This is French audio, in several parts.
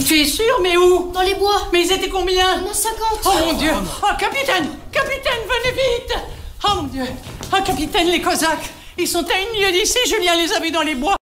Tu es sûr, mais où? Dans les bois. Mais ils étaient combien? On a 50. Oh mon Dieu! Oh, capitaine! Capitaine, venez vite! Oh mon Dieu! Oh, capitaine, les Cosaques! Ils sont à une lieue d'ici, Julien les a vus dans les bois!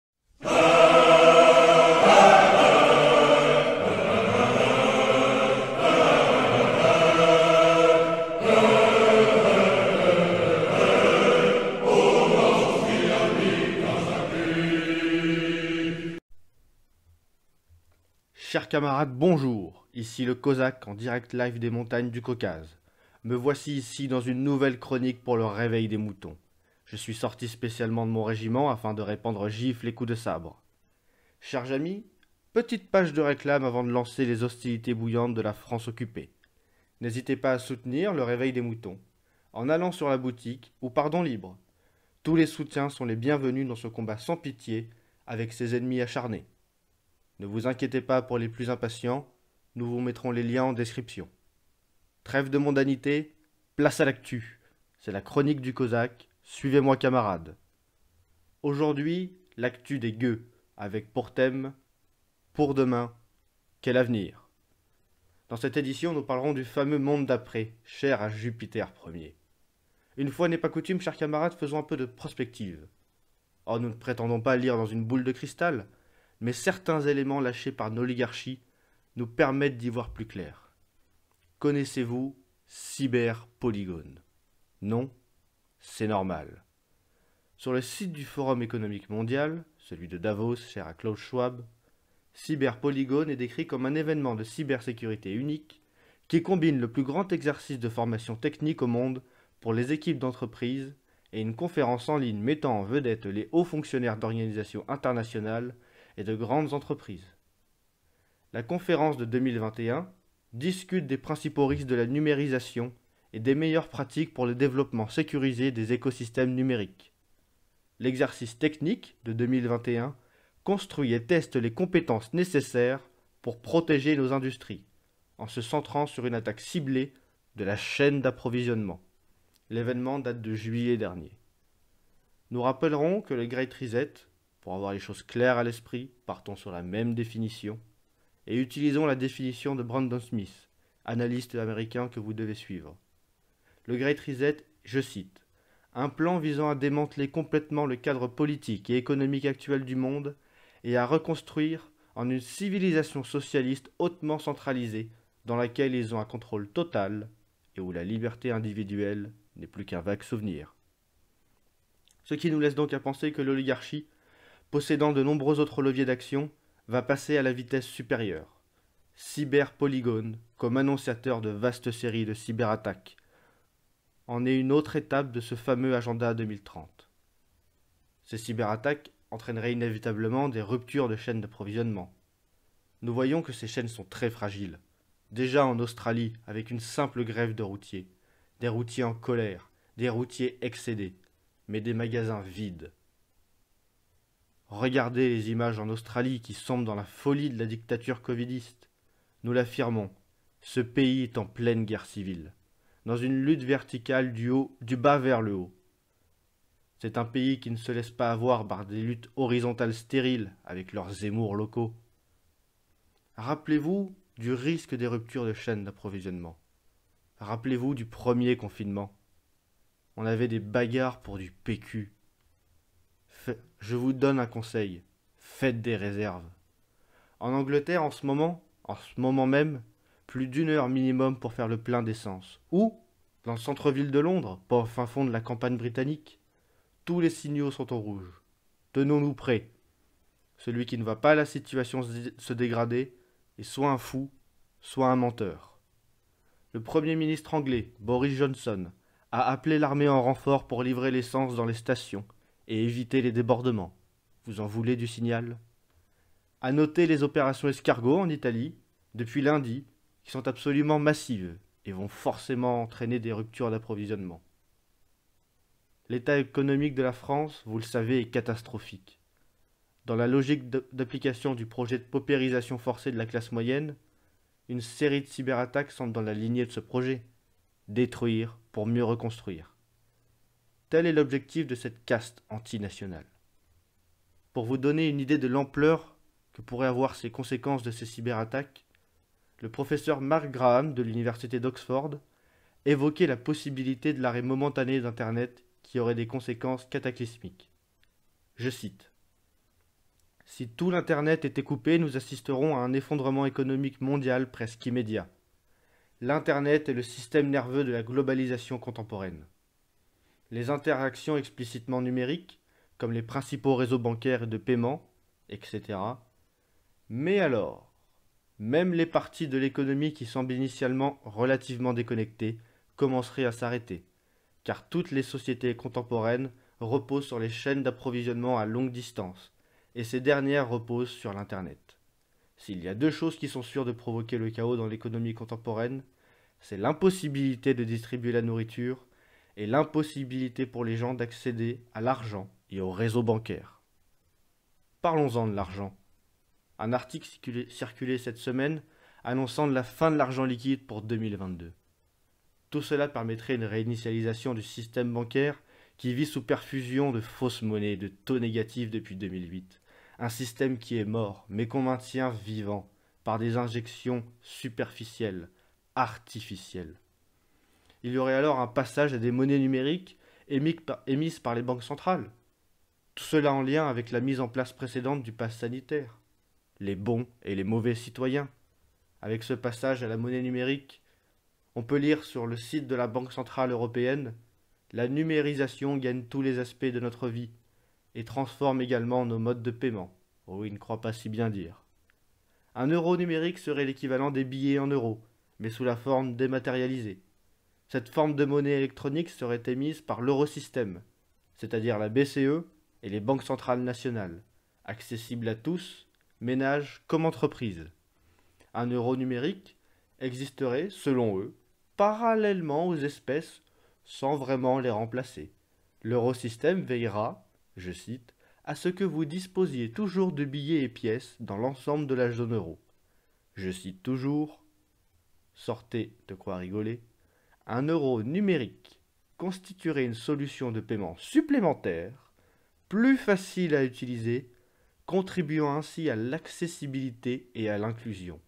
Chers camarades, bonjour, ici le Cosaque en direct live des montagnes du Caucase. Me voici ici dans une nouvelle chronique pour le réveil des moutons. Je suis sorti spécialement de mon régiment afin de répandre gifles et coups de sabre. Chers amis, petite page de réclame avant de lancer les hostilités bouillantes de la France occupée. N'hésitez pas à soutenir le réveil des moutons, en allant sur la boutique ou par don libre. Tous les soutiens sont les bienvenus dans ce combat sans pitié avec ses ennemis acharnés. Ne vous inquiétez pas pour les plus impatients, nous vous mettrons les liens en description. Trêve de mondanité, place à l'actu. C'est la chronique du Cosaque, suivez-moi camarades. Aujourd'hui, l'actu des gueux, avec pour thème « Pour demain, quel avenir ?» Dans cette édition, nous parlerons du fameux monde d'après, cher à Jupiter Ier. Une fois n'est pas coutume, chers camarades, faisons un peu de prospective. Oh, nous ne prétendons pas lire dans une boule de cristal, mais certains éléments lâchés par l'oligarchie nous permettent d'y voir plus clair. Connaissez-vous Cyberpolygone? Non, c'est normal. Sur le site du Forum économique mondial, celui de Davos, cher à Klaus Schwab, Cyberpolygone est décrit comme un événement de cybersécurité unique qui combine le plus grand exercice de formation technique au monde pour les équipes d'entreprise et une conférence en ligne mettant en vedette les hauts fonctionnaires d'organisations internationales et de grandes entreprises. La conférence de 2021 discute des principaux risques de la numérisation et des meilleures pratiques pour le développement sécurisé des écosystèmes numériques. L'exercice technique de 2021 construit et teste les compétences nécessaires pour protéger nos industries, en se centrant sur une attaque ciblée de la chaîne d'approvisionnement. L'événement date de juillet dernier. Nous rappellerons que le Great Reset, pour avoir les choses claires à l'esprit, partons sur la même définition, et utilisons la définition de Brandon Smith, analyste américain que vous devez suivre. Le Great Reset, je cite, « un plan visant à démanteler complètement le cadre politique et économique actuel du monde et à reconstruire en une civilisation socialiste hautement centralisée dans laquelle ils ont un contrôle total et où la liberté individuelle n'est plus qu'un vague souvenir. » Ce qui nous laisse donc à penser que l'oligarchie, possédant de nombreux autres leviers d'action, va passer à la vitesse supérieure. Cyberpolygone, comme annonciateur de vastes séries de cyberattaques, en est une autre étape de ce fameux agenda 2030. Ces cyberattaques entraîneraient inévitablement des ruptures de chaînes d'approvisionnement. Nous voyons que ces chaînes sont très fragiles. Déjà en Australie, avec une simple grève de routiers, des routiers en colère, des routiers excédés, mais des magasins vides. Regardez les images en Australie qui sombrent dans la folie de la dictature covidiste. Nous l'affirmons, ce pays est en pleine guerre civile, dans une lutte verticale du bas vers le haut. C'est un pays qui ne se laisse pas avoir par des luttes horizontales stériles avec leurs émours locaux. Rappelez-vous du risque des ruptures de chaînes d'approvisionnement. Rappelez-vous du premier confinement. On avait des bagarres pour du PQ. Je vous donne un conseil, faites des réserves. En Angleterre, en ce moment même, plus d'1 heure minimum pour faire le plein d'essence. Ou, dans le centre-ville de Londres, pas au fin fond de la campagne britannique, tous les signaux sont au rouge. Tenons-nous prêts. Celui qui ne voit pas la situation se dégrader est soit un fou, soit un menteur. Le Premier ministre anglais, Boris Johnson, a appelé l'armée en renfort pour livrer l'essence dans les stations et éviter les débordements. Vous en voulez du signal? À noter les opérations escargots en Italie, depuis lundi, qui sont absolument massives et vont forcément entraîner des ruptures d'approvisionnement. L'état économique de la France, vous le savez, est catastrophique. Dans la logique d'application du projet de paupérisation forcée de la classe moyenne, une série de cyberattaques semble dans la lignée de ce projet. Détruire pour mieux reconstruire. Tel est l'objectif de cette caste antinationale. Pour vous donner une idée de l'ampleur que pourraient avoir ces conséquences de ces cyberattaques, le professeur Mark Graham de l'université d'Oxford évoquait la possibilité de l'arrêt momentané d'Internet qui aurait des conséquences cataclysmiques. Je cite: Si tout l'Internet était coupé, nous assisterons à un effondrement économique mondial presque immédiat. L'Internet est le système nerveux de la globalisation contemporaine. Les interactions explicitement numériques, comme les principaux réseaux bancaires et de paiement, etc. Mais alors, même les parties de l'économie qui semblent initialement relativement déconnectées commenceraient à s'arrêter, car toutes les sociétés contemporaines reposent sur les chaînes d'approvisionnement à longue distance, et ces dernières reposent sur l'Internet. S'il y a deux choses qui sont sûres de provoquer le chaos dans l'économie contemporaine, c'est l'impossibilité de distribuer la nourriture et l'impossibilité pour les gens d'accéder à l'argent et au réseau bancaire. Parlons-en de l'argent. Un article circulé cette semaine annonçant la fin de l'argent liquide pour 2022. Tout cela permettrait une réinitialisation du système bancaire qui vit sous perfusion de fausses monnaies, de taux négatifs depuis 2008. Un système qui est mort, mais qu'on maintient vivant par des injections superficielles, artificielles. Il y aurait alors un passage à des monnaies numériques émises par les banques centrales. Tout cela en lien avec la mise en place précédente du pass sanitaire. Les bons et les mauvais citoyens. Avec ce passage à la monnaie numérique, on peut lire sur le site de la Banque centrale européenne: la numérisation gagne tous les aspects de notre vie et transforme également nos modes de paiement. Oh, il ne croit pas si bien dire. Un euro numérique serait l'équivalent des billets en euros, mais sous la forme dématérialisée. Cette forme de monnaie électronique serait émise par l'Eurosystème, c'est-à-dire la BCE et les banques centrales nationales, accessible à tous, ménages comme entreprises. Un euro numérique existerait, selon eux, parallèlement aux espèces, sans vraiment les remplacer. L'Eurosystème veillera, je cite, à ce que vous disposiez toujours de billets et pièces dans l'ensemble de la zone euro. Je cite toujours, sortez de quoi rigoler, un euro numérique constituerait une solution de paiement supplémentaire, plus facile à utiliser, contribuant ainsi à l'accessibilité et à l'inclusion.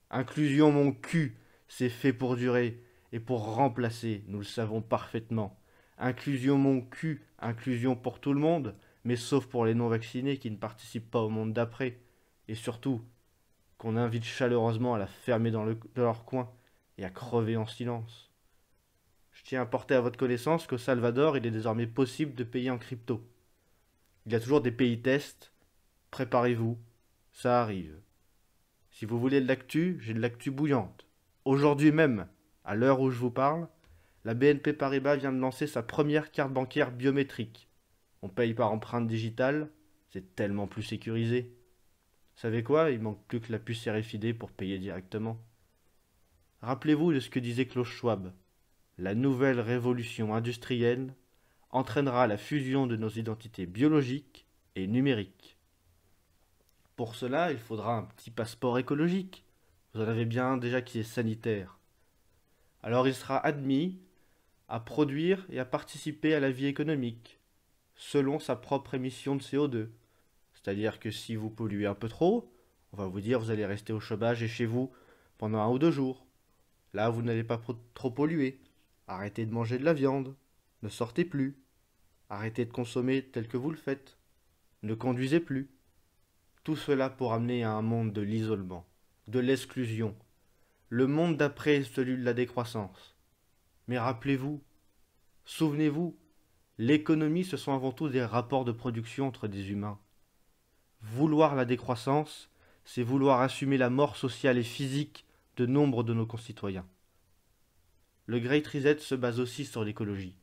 Inclusion, mon cul, c'est fait pour durer et pour remplacer, nous le savons parfaitement. Inclusion, mon cul, inclusion pour tout le monde, mais sauf pour les non-vaccinés qui ne participent pas au monde d'après. Et surtout, qu'on invite chaleureusement à la fermer dans leur coin et à crever en silence. Je tiens à porter à votre connaissance qu'au Salvador, il est désormais possible de payer en crypto. Il y a toujours des pays tests. Préparez-vous, ça arrive. Si vous voulez de l'actu, j'ai de l'actu bouillante. Aujourd'hui même, à l'heure où je vous parle, la BNP Paribas vient de lancer sa première carte bancaire biométrique. On paye par empreinte digitale, c'est tellement plus sécurisé. Vous savez quoi? Il manque plus que la puce RFID pour payer directement. Rappelez-vous de ce que disait Klaus Schwab. La nouvelle révolution industrielle entraînera la fusion de nos identités biologiques et numériques. Pour cela, il faudra un petit passeport écologique. Vous en avez bien un déjà qui est sanitaire. Alors il sera admis à produire et à participer à la vie économique, selon sa propre émission de CO2. C'est-à-dire que si vous polluez un peu trop, on va vous dire vous allez rester au chômage et chez vous pendant 1 ou 2 jours. Là, vous n'allez pas trop polluer. Arrêtez de manger de la viande. Ne sortez plus. Arrêtez de consommer tel que vous le faites. Ne conduisez plus. Tout cela pour amener à un monde de l'isolement, de l'exclusion. Le monde d'après est celui de la décroissance. Mais rappelez-vous, souvenez-vous, l'économie ce sont avant tout des rapports de production entre des humains. Vouloir la décroissance, c'est vouloir assumer la mort sociale et physique de nombre de nos concitoyens. Le Great Reset se base aussi sur l'écologie.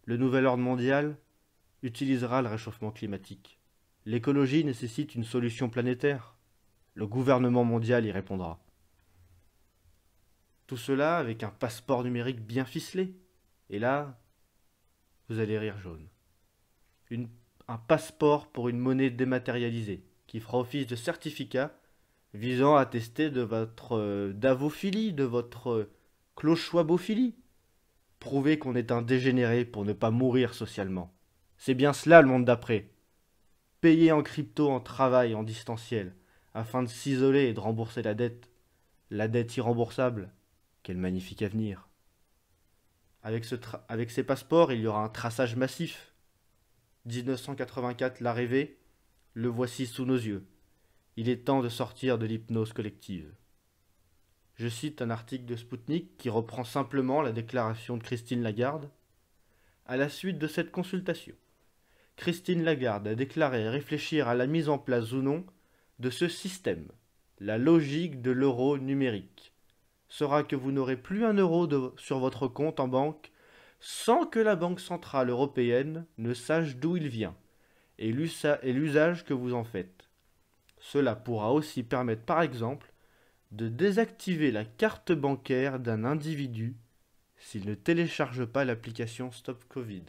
Le nouvel ordre mondial utilisera le réchauffement climatique. L'écologie nécessite une solution planétaire. Le gouvernement mondial y répondra. Tout cela avec un passeport numérique bien ficelé. Et là, vous allez rire jaune. Un passeport pour une monnaie dématérialisée qui fera office de certificat visant à attester de votre davophilie, de votre clochouabophilie. Prouver qu'on est un dégénéré pour ne pas mourir socialement. C'est bien cela le monde d'après. Payer en crypto, en travail, en distanciel. afin de s'isoler et de rembourser la dette irremboursable. Quel magnifique avenir. Avec ces passeports, il y aura un traçage massif. 1984, l'arrivée, le voici sous nos yeux. Il est temps de sortir de l'hypnose collective. Je cite un article de Spoutnik qui reprend simplement la déclaration de Christine Lagarde. À la suite de cette consultation, Christine Lagarde a déclaré réfléchir à la mise en place ou non de ce système. La logique de l'euro numérique sera que vous n'aurez plus un euro sur votre compte en banque sans que la Banque centrale européenne ne sache d'où il vient et l'usage que vous en faites. Cela pourra aussi permettre par exemple de désactiver la carte bancaire d'un individu s'il ne télécharge pas l'application Stop Covid.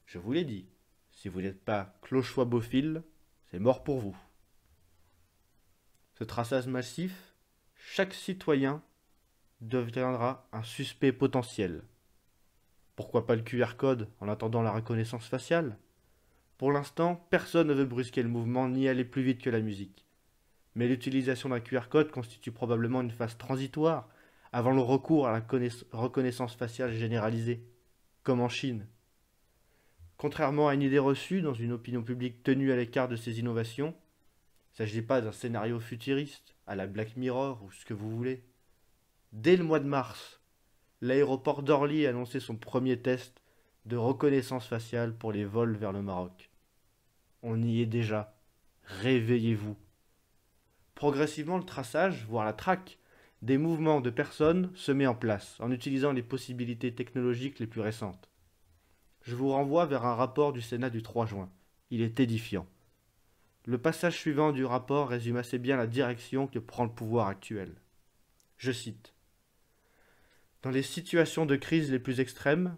Je vous l'ai dit, si vous n'êtes pas clochois-bophile, c'est mort pour vous. Ce traçage massif, chaque citoyen deviendra un suspect potentiel. Pourquoi pas le QR code en attendant la reconnaissance faciale? Pour l'instant, personne ne veut brusquer le mouvement ni aller plus vite que la musique. Mais l'utilisation d'un QR code constitue probablement une phase transitoire avant le recours à la reconnaissance faciale généralisée, comme en Chine. Contrairement à une idée reçue dans une opinion publique tenue à l'écart de ces innovations, il ne s'agit pas d'un scénario futuriste, à la Black Mirror ou ce que vous voulez. Dès le mois de mars, l'aéroport d'Orly a annoncé son premier test de reconnaissance faciale pour les vols vers le Maroc. On y est déjà. Réveillez-vous. Progressivement, le traçage, voire la traque, des mouvements de personnes se met en place en utilisant les possibilités technologiques les plus récentes. Je vous renvoie vers un rapport du Sénat du 3 juin. Il est édifiant. Le passage suivant du rapport résume assez bien la direction que prend le pouvoir actuel. Je cite. Dans les situations de crise les plus extrêmes,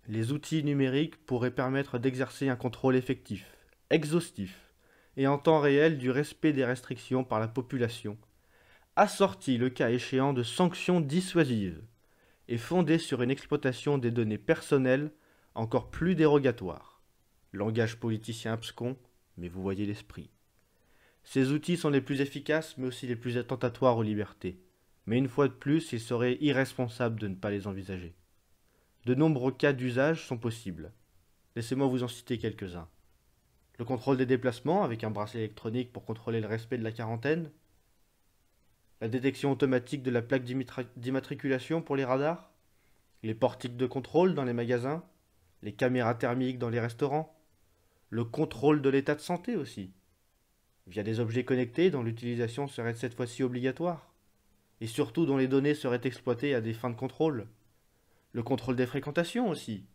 les outils numériques pourraient permettre d'exercer un contrôle effectif, exhaustif et en temps réel du respect des restrictions par la population, assorti le cas échéant de sanctions dissuasives et fondé sur une exploitation des données personnelles encore plus dérogatoire. Langage politicien abscon, mais vous voyez l'esprit. Ces outils sont les plus efficaces, mais aussi les plus attentatoires aux libertés. Mais une fois de plus, il serait irresponsable de ne pas les envisager. De nombreux cas d'usage sont possibles. Laissez-moi vous en citer quelques-uns. Le contrôle des déplacements avec un bracelet électronique pour contrôler le respect de la quarantaine. La détection automatique de la plaque d'immatriculation pour les radars. Les portiques de contrôle dans les magasins. Les caméras thermiques dans les restaurants. Le contrôle de l'état de santé aussi, via des objets connectés dont l'utilisation serait cette fois-ci obligatoire, et surtout dont les données seraient exploitées à des fins de contrôle. Le contrôle des fréquentations aussi.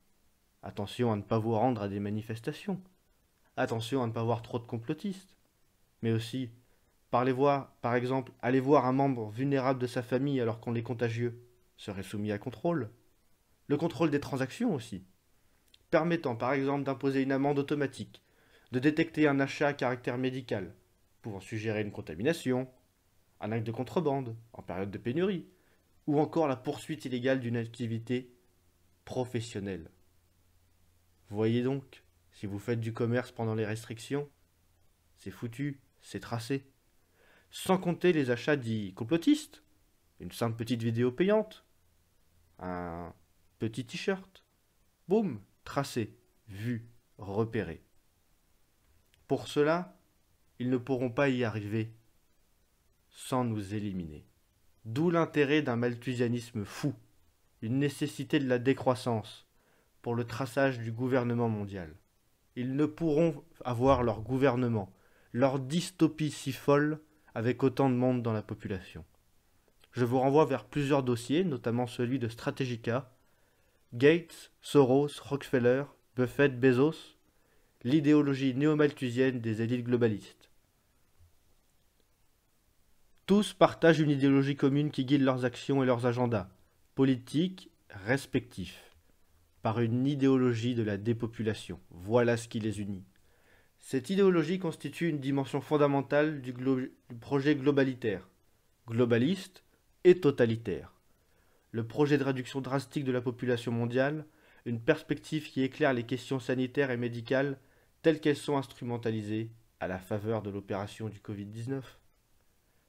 Attention à ne pas vous rendre à des manifestations. Attention à ne pas voir trop de complotistes. Mais aussi, par exemple, aller voir un membre vulnérable de sa famille alors qu'on est contagieux, serait soumis à contrôle. Le contrôle des transactions aussi, permettant par exemple d'imposer une amende automatique, de détecter un achat à caractère médical, pouvant suggérer une contamination, un acte de contrebande en période de pénurie, ou encore la poursuite illégale d'une activité professionnelle. Vous voyez donc, si vous faites du commerce pendant les restrictions, c'est foutu, c'est tracé. Sans compter les achats dits complotistes, une simple petite vidéo payante, un petit t-shirt, boum, tracé, vu, repéré. Pour cela, ils ne pourront pas y arriver sans nous éliminer. D'où l'intérêt d'un malthusianisme fou, une nécessité de la décroissance pour le traçage du gouvernement mondial. Ils ne pourront avoir leur gouvernement, leur dystopie si folle avec autant de monde dans la population. Je vous renvoie vers plusieurs dossiers, notamment celui de Strategica, Gates, Soros, Rockefeller, Buffett, Bezos, l'idéologie néo-malthusienne des élites globalistes. Tous partagent une idéologie commune qui guide leurs actions et leurs agendas politiques respectifs, par une idéologie de la dépopulation. Voilà ce qui les unit. Cette idéologie constitue une dimension fondamentale du projet globalitaire, globaliste et totalitaire. Le projet de réduction drastique de la population mondiale, une perspective qui éclaire les questions sanitaires et médicales telles qu'elles sont instrumentalisées à la faveur de l'opération du Covid-19.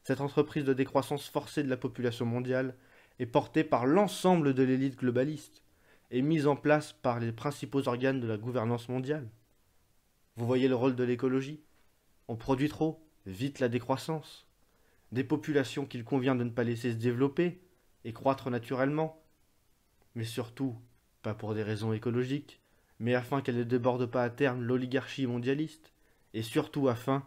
Cette entreprise de décroissance forcée de la population mondiale est portée par l'ensemble de l'élite globaliste et mise en place par les principaux organes de la gouvernance mondiale. Vous voyez le rôle de l'écologie? On produit trop, vite la décroissance. Des populations qu'il convient de ne pas laisser se développer et croître naturellement. Mais surtout, pas pour des raisons écologiques, mais afin qu'elle ne déborde pas à terme l'oligarchie mondialiste, et surtout afin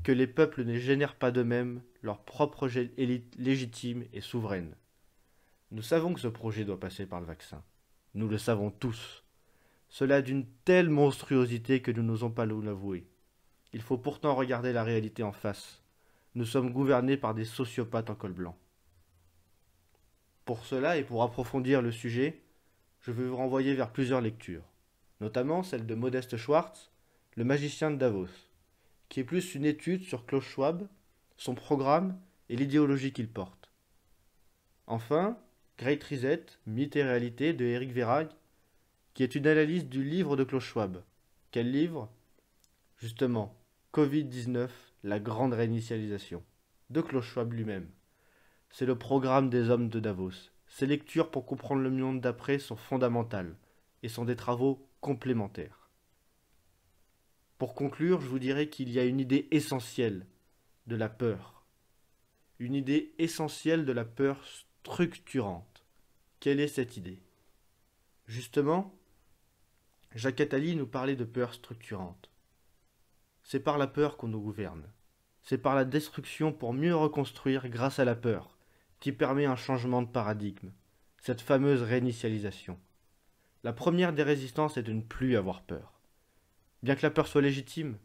que les peuples ne génèrent pas d'eux-mêmes leur propre élite légitime et souveraine. Nous savons que ce projet doit passer par le vaccin. Nous le savons tous. Cela est d'une telle monstruosité que nous n'osons pas nous l'avouer. Il faut pourtant regarder la réalité en face. Nous sommes gouvernés par des sociopathes en col blanc. Pour cela et pour approfondir le sujet, je vais vous renvoyer vers plusieurs lectures, notamment celle de Modeste Schwartz, Le magicien de Davos, qui est plus une étude sur Klaus Schwab, son programme et l'idéologie qu'il porte. Enfin, Great Reset, mythe et réalité de Eric Verrag, qui est une analyse du livre de Klaus Schwab. Quel livre? Justement, Covid-19, la grande réinitialisation, de Klaus Schwab lui-même. C'est le programme des hommes de Davos. Ces lectures pour comprendre le monde d'après sont fondamentales et sont des travaux complémentaires. Pour conclure, je vous dirais qu'il y a une idée essentielle de la peur. Une idée essentielle de la peur structurante. Quelle est cette idée? Justement, Jacques Attali nous parlait de peur structurante. C'est par la peur qu'on nous gouverne. C'est par la destruction pour mieux reconstruire grâce à la peur, qui permet un changement de paradigme, cette fameuse réinitialisation. La première des résistances est de ne plus avoir peur. Bien que la peur soit légitime,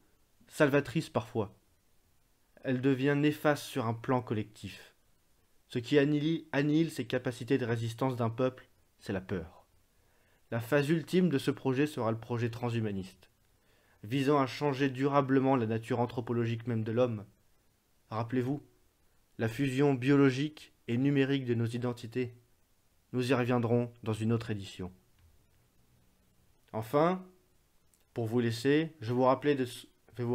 salvatrice parfois, elle devient néfaste sur un plan collectif. Ce qui annihile ses capacités de résistance d'un peuple, c'est la peur. La phase ultime de ce projet sera le projet transhumaniste, visant à changer durablement la nature anthropologique même de l'homme. Rappelez-vous, la fusion biologique et numérique de nos identités. Nous y reviendrons dans une autre édition. Enfin, pour vous laisser, je vais vous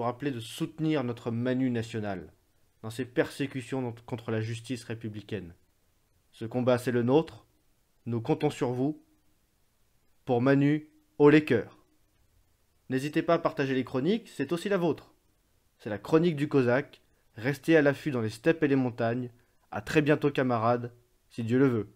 rappeler de soutenir notre Manu national dans ses persécutions contre la justice républicaine. Ce combat, c'est le nôtre. Nous comptons sur vous. Pour Manu, haut les cœurs. N'hésitez pas à partager les chroniques, c'est aussi la vôtre. C'est la chronique du Cosaque. Restez à l'affût dans les steppes et les montagnes. À très bientôt camarades, si Dieu le veut.